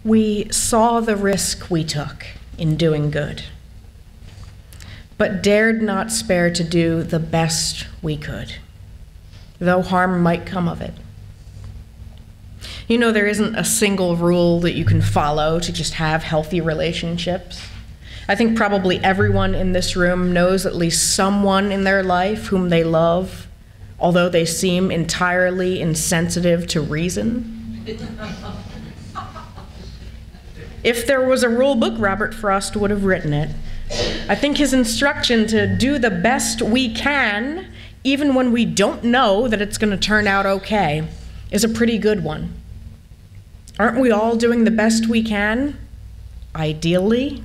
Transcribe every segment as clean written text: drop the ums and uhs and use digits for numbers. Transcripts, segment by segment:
We saw the risk we took in doing good, but dared not spare to do the best we could, though harm might come of it. You know, there isn't a single rule that you can follow to just have healthy relationships. I think probably everyone in this room knows at least someone in their life whom they love, although they seem entirely insensitive to reason. If there was a rule book, Robert Frost would have written it. I think his instruction to do the best we can, even when we don't know that it's going to turn out okay, is a pretty good one. Aren't we all doing the best we can, ideally?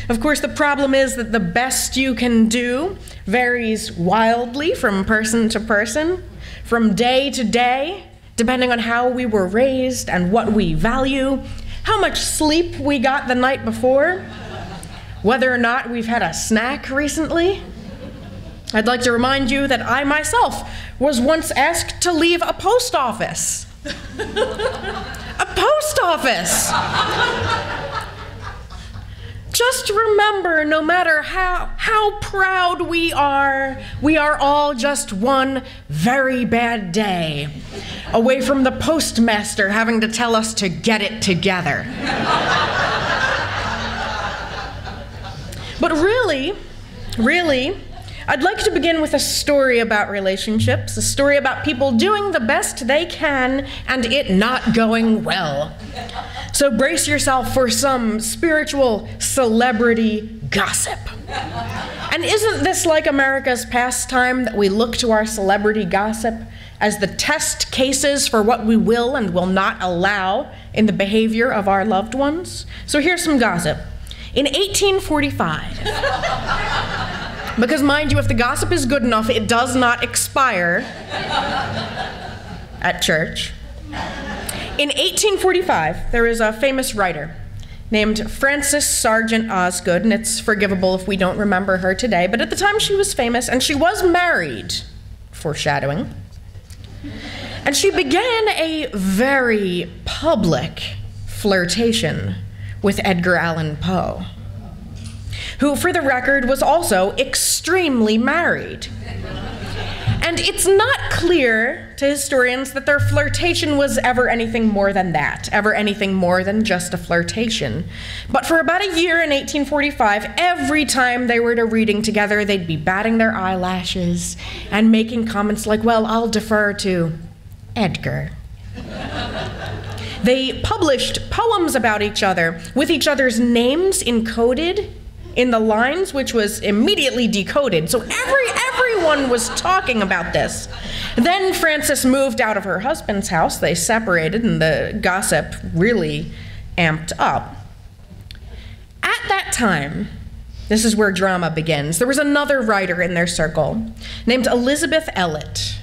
Of course, the problem is that the best you can do varies wildly from person to person, from day to day, depending on how we were raised and what we value, how much sleep we got the night before, whether or not we've had a snack recently. I'd like to remind you that I myself was once asked to leave a post office. A post office! Just remember, no matter how proud we are all just one very bad day away from the postmaster having to tell us to get it together. But really, I'd like to begin with a story about relationships, a story about people doing the best they can and it not going well. So brace yourself for some spiritual celebrity gossip. And isn't this like America's pastime, that we look to our celebrity gossip as the test cases for what we will and will not allow in the behavior of our loved ones? So here's some gossip. In 1845, because mind you, if the gossip is good enough, it does not expire at church. In 1845, there is a famous writer named Frances Sargent Osgood, and it's forgivable if we don't remember her today, but at the time she was famous, and she was married, foreshadowing, and she began a very public flirtation with Edgar Allan Poe, who, for the record, was also extremely married. And it's not clear to historians that their flirtation was ever anything more than that, ever anything more than just a flirtation. But for about a year in 1845, every time they were at a reading together, they'd be batting their eyelashes and making comments like, well, I'll defer to Edgar. They published poems about each other with each other's names encoded in the lines, which was immediately decoded. So everyone was talking about this. Then Frances moved out of her husband's house. They separated, and the gossip really amped up. At that time, this is where drama begins, there was another writer in their circle named Elizabeth Elliot,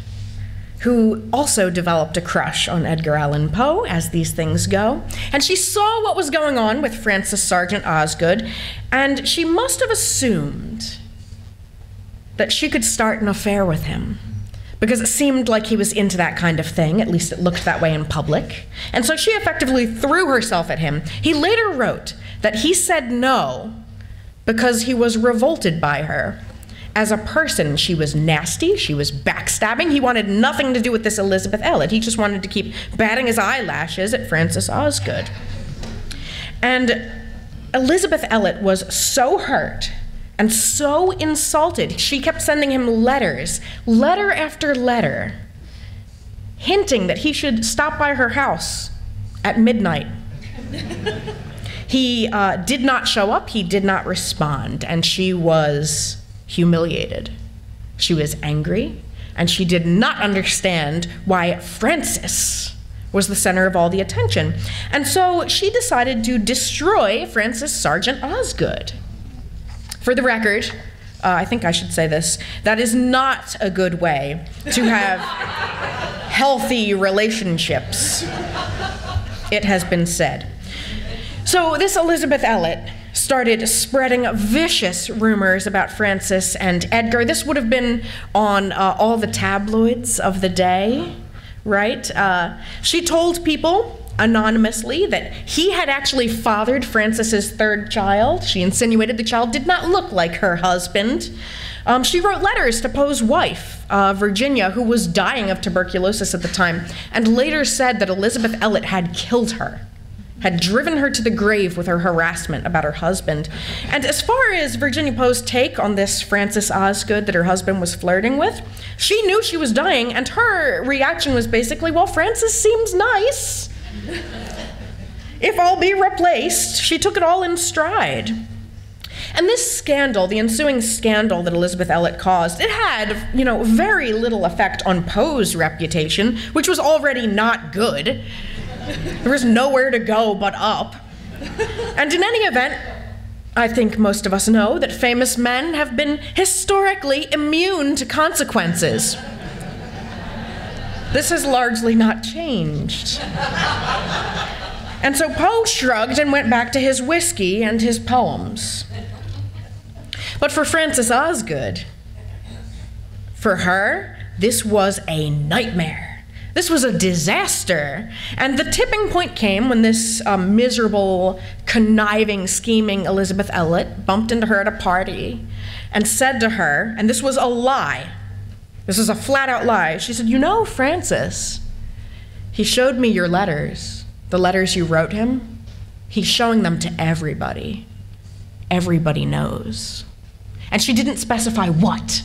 who also developed a crush on Edgar Allan Poe, as these things go. And she saw what was going on with Frances Sargent Osgood, and she must have assumed that she could start an affair with him, because it seemed like he was into that kind of thing, at least it looked that way in public. And so she effectively threw herself at him. He later wrote that he said no because he was revolted by her. As a person, she was nasty, she was backstabbing. He wanted nothing to do with this Elizabeth Elliot. He just wanted to keep batting his eyelashes at Frances Osgood. And Elizabeth Elliot was so hurt and so insulted, she kept sending him letters, letter after letter, hinting that he should stop by her house at midnight. He did not show up, he did not respond, and she was humiliated. She was angry, and she did not understand why Frances was the center of all the attention. And so she decided to destroy Frances Sargent Osgood. For the record, I think I should say this, that is not a good way to have healthy relationships, it has been said. So this Elizabeth Elliot started spreading vicious rumors about Frances and Edgar. This would have been on all the tabloids of the day, right? She told people anonymously that he had actually fathered Frances's third child. She insinuated the child did not look like her husband. She wrote letters to Poe's wife, Virginia, who was dying of tuberculosis at the time, and later said that Elizabeth Elliot had killed her, had driven her to the grave with her harassment about her husband. And as far as Virginia Poe's take on this Frances Osgood that her husband was flirting with, she knew she was dying, and her reaction was basically, well, Frances seems nice. If I'll be replaced, she took it all in stride. And this scandal, the ensuing scandal that Elizabeth Elliot caused, it had, very little effect on Poe's reputation, which was already not good. There was nowhere to go but up. And in any event, I think most of us know that famous men have been historically immune to consequences. This has largely not changed. And so Poe shrugged and went back to his whiskey and his poems. But for Frances Osgood, for her, this was a nightmare. This was a disaster. And the tipping point came when this miserable, conniving, scheming Elizabeth Elliot bumped into her at a party and said to her, and this was a lie, this is a flat-out lie, she said, Frances, he showed me your letters, the letters you wrote him. He's showing them to everybody. Everybody knows. And she didn't specify what.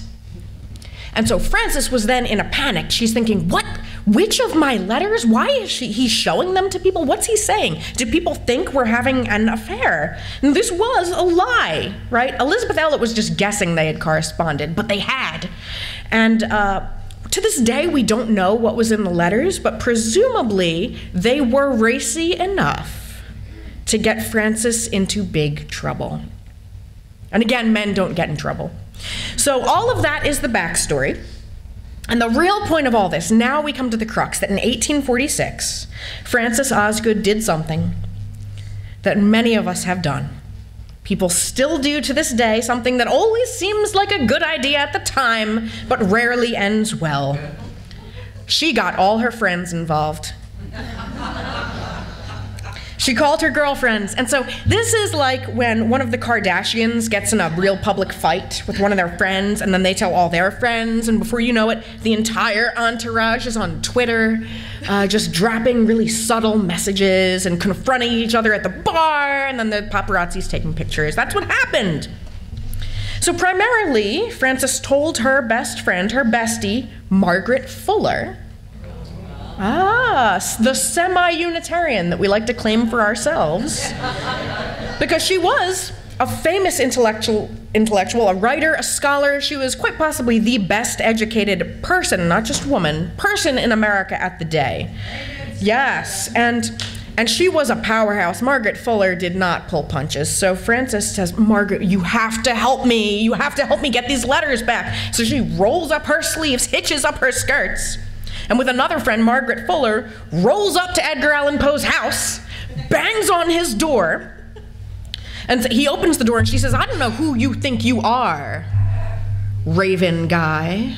And so Frances was then in a panic. She's thinking, what? Which of my letters? Why is he showing them to people? What's he saying? Do people think we're having an affair? And this was a lie, right? Elizabeth Elliot was just guessing they had corresponded, but they had. And to this day, we don't know what was in the letters, but presumably they were racy enough to get Frances into big trouble. And again, men don't get in trouble. So all of that is the backstory. And the real point of all this, now we come to the crux, that in 1846, Frances Osgood did something that many of us have done. People still do to this day, something that always seems like a good idea at the time, but rarely ends well. She got all her friends involved. She called her girlfriends. And so this is like when one of the Kardashians gets in a real public fight with one of their friends, and then they tell all their friends, and before you know it, the entire entourage is on Twitter, just dropping really subtle messages and confronting each other at the bar, and then the paparazzi's taking pictures. That's what happened. So primarily, Frances told her best friend, her bestie, Margaret Fuller, the semi-Unitarian that we like to claim for ourselves, because she was a famous intellectual, a writer, a scholar. She was quite possibly the best educated person, not just woman, person in America at the day. Yes, and she was a powerhouse. Margaret Fuller did not pull punches. So Frances says, Margaret, you have to help me. You have to help me get these letters back. So she rolls up her sleeves, hitches up her skirts, and with another friend, Margaret Fuller, rolls up to Edgar Allan Poe's house, bangs on his door, and he opens the door and she says, I don't know who you think you are, Raven guy,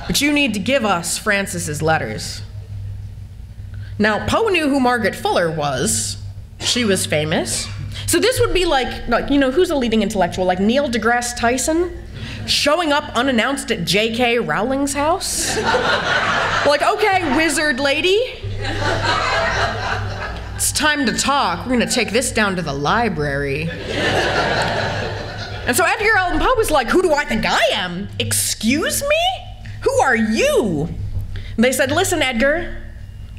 but you need to give us Frances's letters. Now, Poe knew who Margaret Fuller was. She was famous. So this would be like who's a leading intellectual? Like Neil deGrasse Tyson? Showing up unannounced at J.K. Rowling's house? Like, okay, wizard lady. It's time to talk. We're gonna take this down to the library. And so Edgar Allan Poe was like, who do I think I am? Excuse me? Who are you? And they said, listen, Edgar,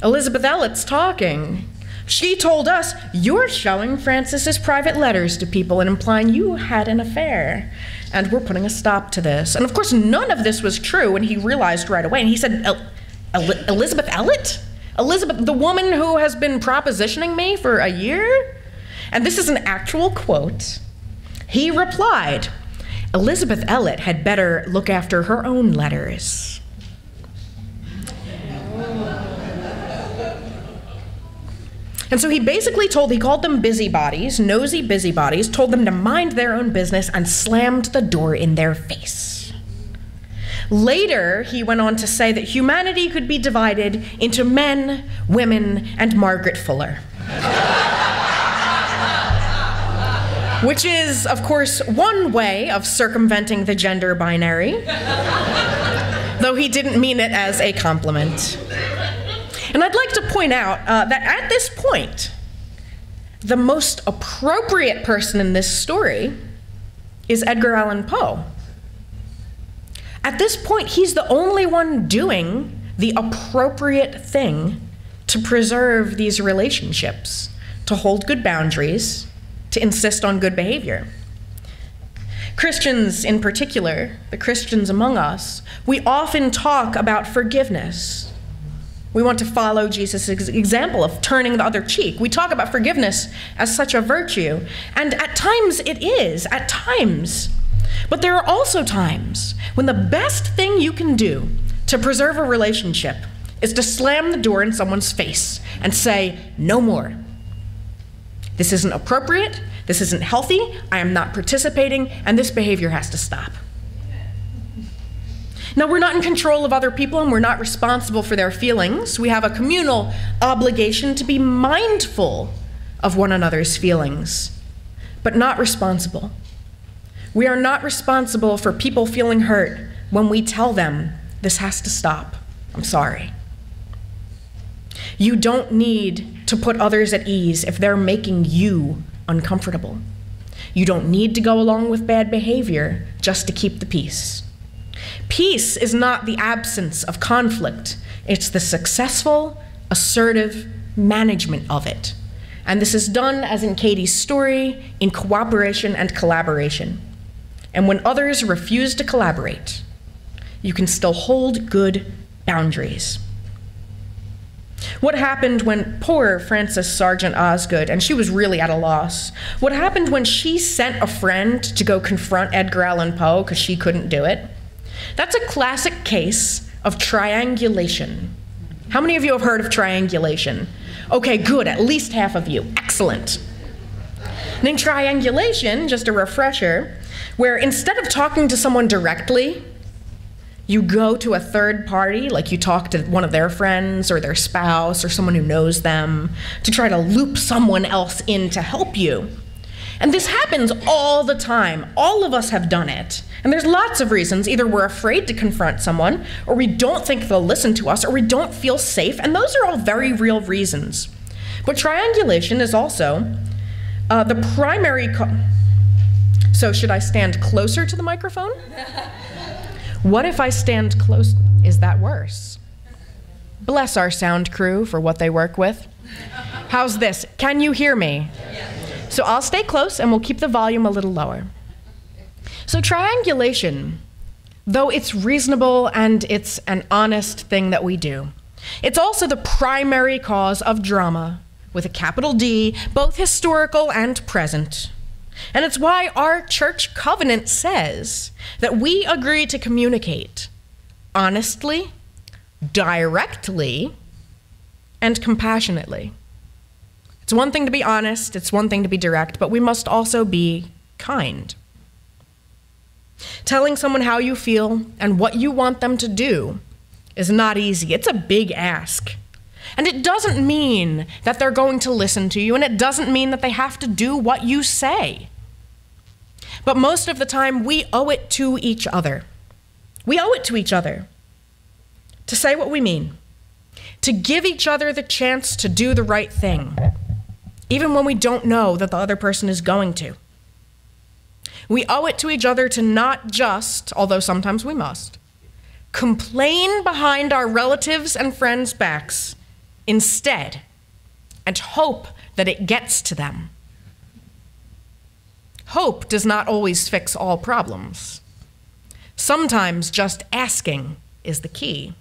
Elizabeth Elliot's talking. She told us you're showing Frances's private letters to people and implying you had an affair. And we're putting a stop to this. And of course, none of this was true, and he realized right away. And he said, Elizabeth Elliot? Elizabeth, the woman who has been propositioning me for a year? And this is an actual quote. He replied, Elizabeth Elliot had better look after her own letters. And so he basically he called them busybodies, nosy busybodies, told them to mind their own business, and slammed the door in their face. Later, he went on to say that humanity could be divided into men, women, and Margaret Fuller. Which is, of course, one way of circumventing the gender binary, though he didn't mean it as a compliment. And I'd like to point out that at this point, the most appropriate person in this story is Edgar Allan Poe. At this point, he's the only one doing the appropriate thing to preserve these relationships, to hold good boundaries, to insist on good behavior. Christians in particular, the Christians among us, we often talk about forgiveness. We want to follow Jesus' example of turning the other cheek. We talk about forgiveness as such a virtue, and at times it is, at times. But there are also times when the best thing you can do to preserve a relationship is to slam the door in someone's face and say, no more. This isn't appropriate, this isn't healthy, I am not participating, and this behavior has to stop. Now, we're not in control of other people and we're not responsible for their feelings. We have a communal obligation to be mindful of one another's feelings, but not responsible. We are not responsible for people feeling hurt when we tell them, this has to stop, I'm sorry. You don't need to put others at ease if they're making you uncomfortable. You don't need to go along with bad behavior just to keep the peace. Peace is not the absence of conflict. It's the successful, assertive management of it. And this is done, as in Katie's story, in cooperation and collaboration. And when others refuse to collaborate, you can still hold good boundaries. What happened when poor Frances Sargent Osgood, and she was really at a loss, what happened when she sent a friend to go confront Edgar Allan Poe because she couldn't do it? That's a classic case of triangulation. How many of you have heard of triangulation? Okay, good, at least half of you. Excellent. And in triangulation, just a refresher, where instead of talking to someone directly, you go to a third party, like you talk to one of their friends or their spouse or someone who knows them, to try to loop someone else in to help you. And this happens all the time. All of us have done it. And there's lots of reasons. Either we're afraid to confront someone, or we don't think they'll listen to us, or we don't feel safe, and those are all very real reasons. But triangulation is also the primary So should I stand closer to the microphone? What if I stand close? Is that worse? Bless our sound crew for what they work with. How's this? Can you hear me? So I'll stay close and we'll keep the volume a little lower. So triangulation, though it's reasonable and it's an honest thing that we do, it's also the primary cause of drama, with a capital D, both historical and present. And it's why our church covenant says that we agree to communicate honestly, directly, and compassionately. It's one thing to be honest, it's one thing to be direct, but we must also be kind. Telling someone how you feel and what you want them to do is not easy. It's a big ask. And it doesn't mean that they're going to listen to you, and it doesn't mean that they have to do what you say. But most of the time, we owe it to each other. We owe it to each other to say what we mean, to give each other the chance to do the right thing, even when we don't know that the other person is going to. We owe it to each other to not just, although sometimes we must, complain behind our relatives' and friends' backs instead, and hope that it gets to them. Hope does not always fix all problems. Sometimes just asking is the key.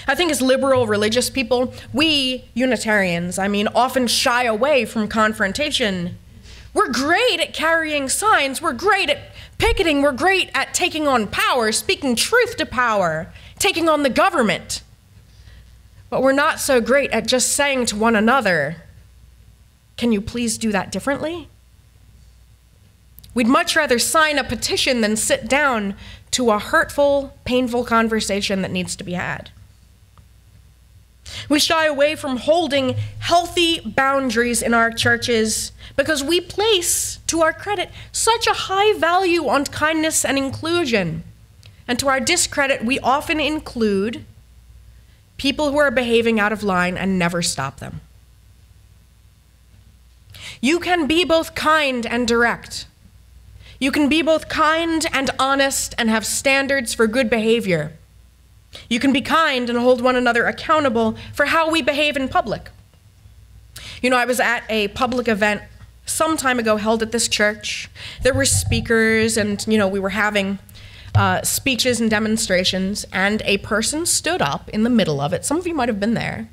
I think as liberal religious people, we Unitarians, often shy away from confrontation. We're great at carrying signs, we're great at picketing, we're great at taking on power, speaking truth to power, taking on the government. But we're not so great at just saying to one another, can you please do that differently? We'd much rather sign a petition than sit down to a hurtful, painful conversation that needs to be had. We shy away from holding healthy boundaries in our churches because we place, to our credit, such a high value on kindness and inclusion. And to our discredit, we often include people who are behaving out of line and never stop them. You can be both kind and direct. You can be both kind and honest and have standards for good behavior. You can be kind and hold one another accountable for how we behave in public. You know, I was at a public event some time ago held at this church. There were speakers and, we were having speeches and demonstrations, and a person stood up in the middle of it. Some of you might have been there.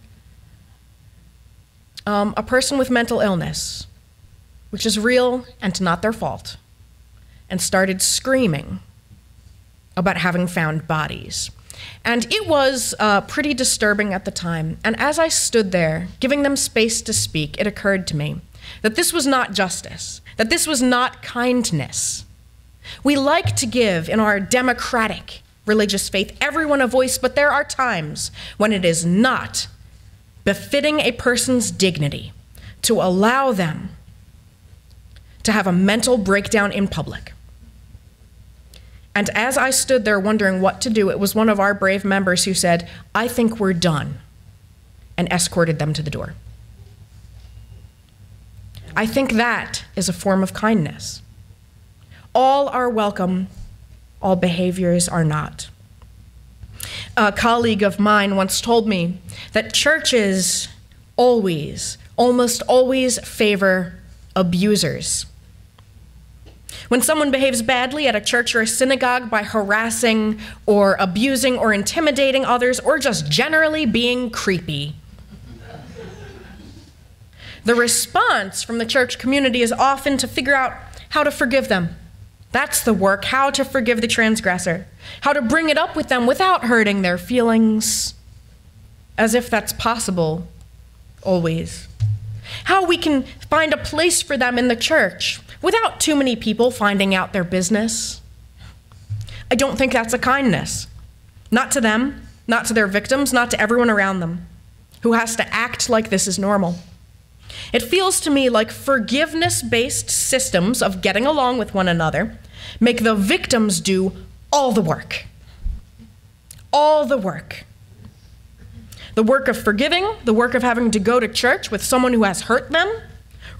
A person with mental illness, which is real and not their fault, and started screaming about having found bodies. And it was pretty disturbing at the time. And as I stood there, giving them space to speak, it occurred to me that this was not justice, that this was not kindness. We like to give, in our democratic religious faith, everyone a voice, but there are times when it is not befitting a person's dignity to allow them to have a mental breakdown in public. And as I stood there wondering what to do, it was one of our brave members who said, "I think we're done," and escorted them to the door. I think that is a form of kindness. All are welcome, all behaviors are not. A colleague of mine once told me that churches almost always favor abusers. When someone behaves badly at a church or a synagogue by harassing or abusing or intimidating others or just generally being creepy, the response from the church community is often to figure out how to forgive them. That's the work, how to forgive the transgressor, how to bring it up with them without hurting their feelings, as if that's possible always. How we can find a place for them in the church without too many people finding out their business. I don't think that's a kindness. Not to them, not to their victims, not to everyone around them who has to act like this is normal. It feels to me like forgiveness-based systems of getting along with one another make the victims do all the work. All the work. The work of forgiving, the work of having to go to church with someone who has hurt them,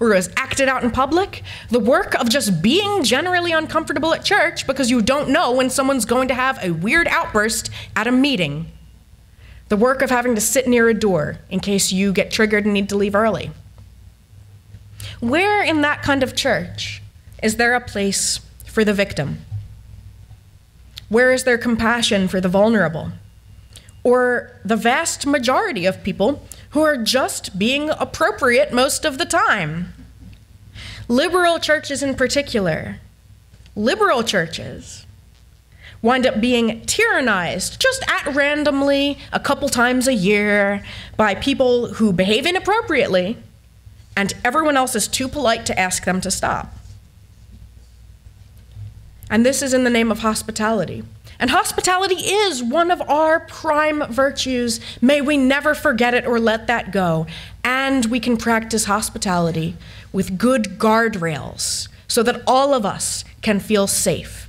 or who has acted out in public, the work of just being generally uncomfortable at church because you don't know when someone's going to have a weird outburst at a meeting, the work of having to sit near a door in case you get triggered and need to leave early. Where in that kind of church is there a place for the victim? Where is there compassion for the vulnerable? Or the vast majority of people who are just being appropriate most of the time? Liberal churches in particular, liberal churches, wind up being tyrannized just at randomly a couple times a year by people who behave inappropriately, and everyone else is too polite to ask them to stop. And this is in the name of hospitality. And hospitality is one of our prime virtues. May we never forget it or let that go. And we can practice hospitality with good guardrails so that all of us can feel safe.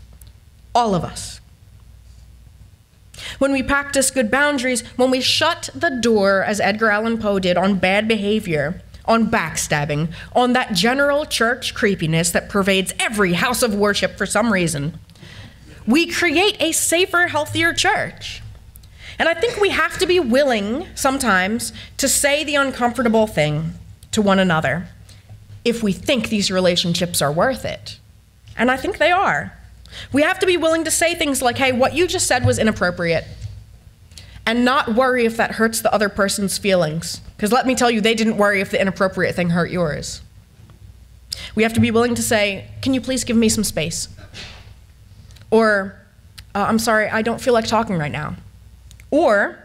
All of us. When we practice good boundaries, when we shut the door, as Edgar Allan Poe did, on bad behavior, on backstabbing, on that general church creepiness that pervades every house of worship for some reason, we create a safer, healthier church. And I think we have to be willing sometimes to say the uncomfortable thing to one another if we think these relationships are worth it. And I think they are. We have to be willing to say things like, hey, what you just said was inappropriate, and not worry if that hurts the other person's feelings. Because let me tell you, they didn't worry if the inappropriate thing hurt yours. We have to be willing to say, can you please give me some space? Or, I'm sorry, I don't feel like talking right now. Or,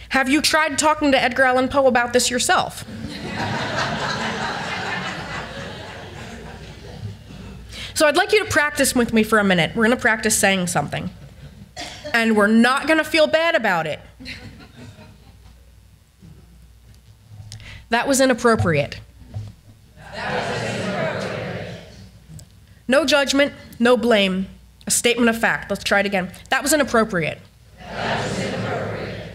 have you tried talking to Edgar Allan Poe about this yourself? So I'd like you to practice with me for a minute. We're going to practice saying something. And we're not going to feel bad about it. That was inappropriate. That was inappropriate. No judgment, no blame. A statement of fact. Let's try it again. That was inappropriate. That was inappropriate.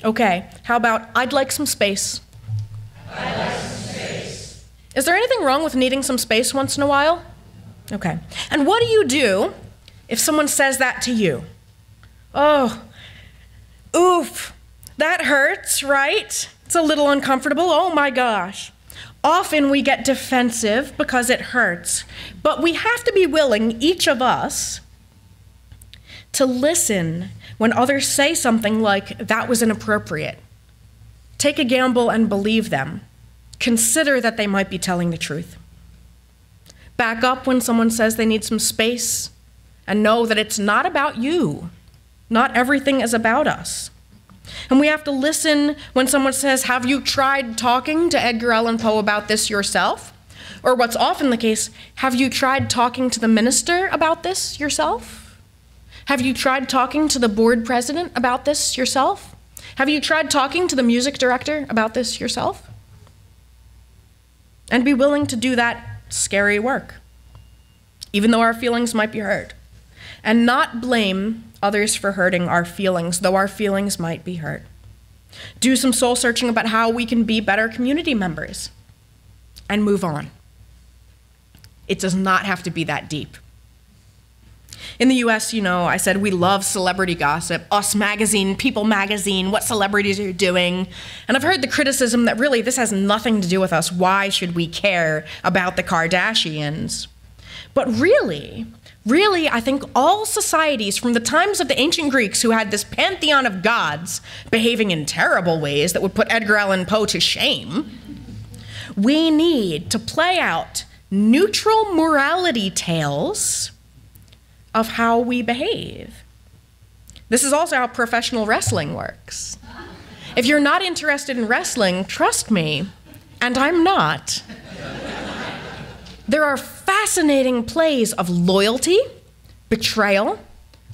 Okay, how about I'd like some space? I'd like some space. Is there anything wrong with needing some space once in a while? Okay. And what do you do if someone says that to you? Oh, oof, that hurts, right? It's a little uncomfortable. Oh my gosh. Often we get defensive because it hurts, but we have to be willing, each of us, to listen when others say something like, that was inappropriate. Take a gamble and believe them. Consider that they might be telling the truth. Back up when someone says they need some space, and know that it's not about you. Not everything is about us. And we have to listen when someone says, have you tried talking to Edgar Allan Poe about this yourself? Or what's often the case, have you tried talking to the minister about this yourself? Have you tried talking to the board president about this yourself? Have you tried talking to the music director about this yourself? And be willing to do that scary work, even though our feelings might be hurt. And not blame others for hurting our feelings, though our feelings might be hurt. Do some soul searching about how we can be better community members and move on. It does not have to be that deep. In the US, you know, I said we love celebrity gossip, Us Magazine, People Magazine, what celebrities are doing. And I've heard the criticism that really this has nothing to do with us. Why should we care about the Kardashians? But really, I think all societies from the times of the ancient Greeks who had this pantheon of gods behaving in terrible ways that would put Edgar Allan Poe to shame, we need to play out neutral morality tales of how we behave. This is also how professional wrestling works. If you're not interested in wrestling, trust me, and I'm not. There are fascinating plays of loyalty, betrayal,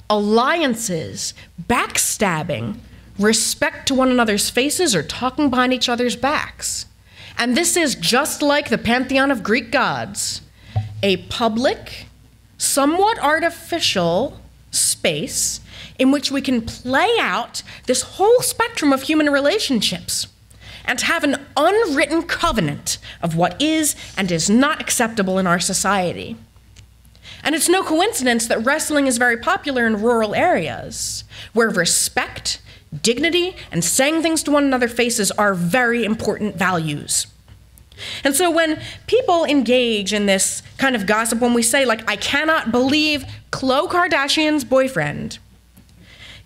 alliances, backstabbing, respect to one another's faces, or talking behind each other's backs. And this is just like the pantheon of Greek gods, a public, somewhat artificial space in which we can play out this whole spectrum of human relationships and have an unwritten covenant of what is and is not acceptable in our society. And it's no coincidence that wrestling is very popular in rural areas, where respect, dignity, and saying things to one another's faces are very important values. And so when people engage in this kind of gossip, when we say, like, I cannot believe Khloe Kardashian's boyfriend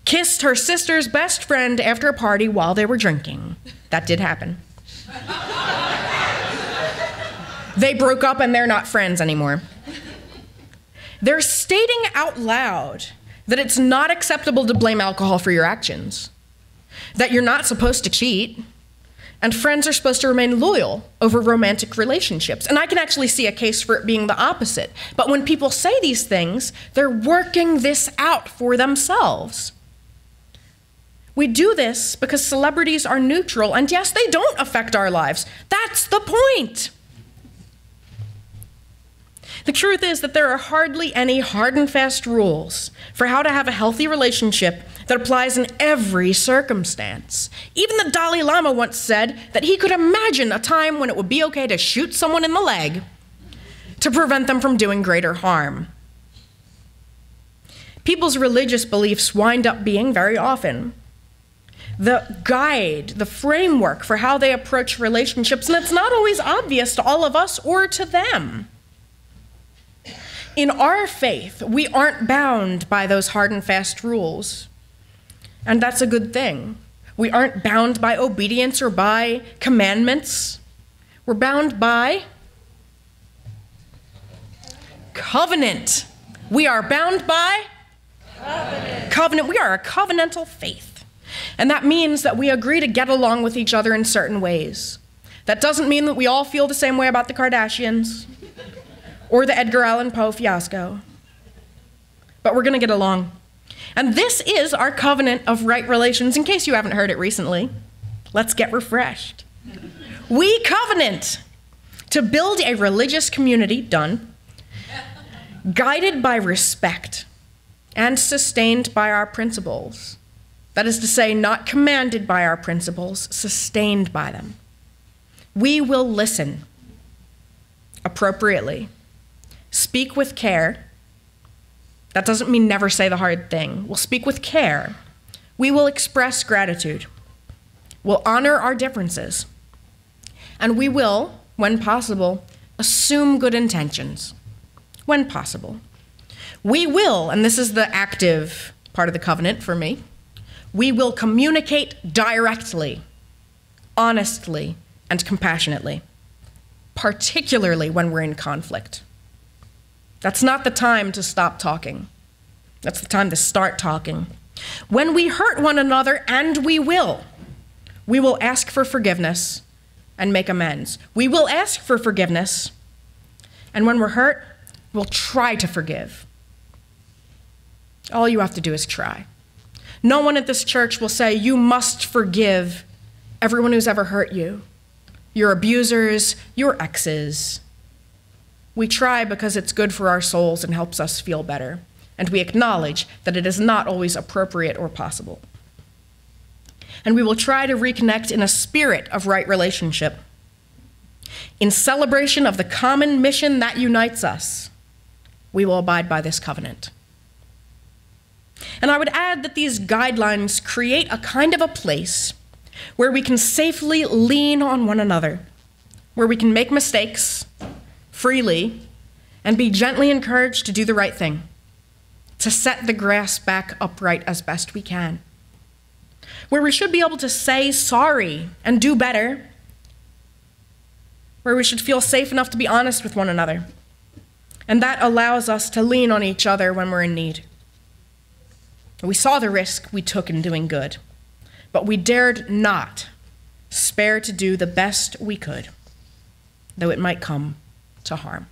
kissed her sister's best friend after a party while they were drinking. That did happen. They broke up and they're not friends anymore. They're stating out loud that it's not acceptable to blame alcohol for your actions, that you're not supposed to cheat, and friends are supposed to remain loyal over romantic relationships. And I can actually see a case for it being the opposite. But when people say these things, they're working this out for themselves. We do this because celebrities are neutral, and yes, they don't affect our lives. That's the point. The truth is that there are hardly any hard and fast rules for how to have a healthy relationship that applies in every circumstance. Even the Dalai Lama once said that he could imagine a time when it would be okay to shoot someone in the leg to prevent them from doing greater harm. People's religious beliefs wind up being, very often, the guide, the framework for how they approach relationships, and it's not always obvious to all of us or to them. In our faith, we aren't bound by those hard and fast rules, and that's a good thing. We aren't bound by obedience or by commandments. We're bound by covenant. We are bound by covenant. We are a covenantal faith. And that means that we agree to get along with each other in certain ways. That doesn't mean that we all feel the same way about the Kardashians, or the Edgar Allan Poe fiasco. But we're going to get along. And this is our covenant of right relations, in case you haven't heard it recently. Let's get refreshed. We covenant to build a religious community, guided by respect and sustained by our principles. That is to say, not commanded by our principles, sustained by them. We will listen appropriately, speak with care. That doesn't mean never say the hard thing. We'll speak with care. We will express gratitude. We'll honor our differences. And we will, when possible, assume good intentions. When possible. We will, and this is the active part of the covenant for me, we will communicate directly, honestly, and compassionately, particularly when we're in conflict. That's not the time to stop talking. That's the time to start talking. When we hurt one another, and we will ask for forgiveness and make amends. We will ask for forgiveness, and when we're hurt, we'll try to forgive. All you have to do is try. No one at this church will say, you must forgive everyone who's ever hurt you, your abusers, your exes. We try because it's good for our souls and helps us feel better, and we acknowledge that it is not always appropriate or possible. And we will try to reconnect in a spirit of right relationship, in celebration of the common mission that unites us. We will abide by this covenant. And I would add that these guidelines create a kind of a place where we can safely lean on one another, where we can make mistakes freely and be gently encouraged to do the right thing, to set the grass back upright as best we can, where we should be able to say sorry and do better, where we should feel safe enough to be honest with one another. And that allows us to lean on each other when we're in need. We saw the risk we took in doing good, but we dared not spare to do the best we could, though it might come to harm.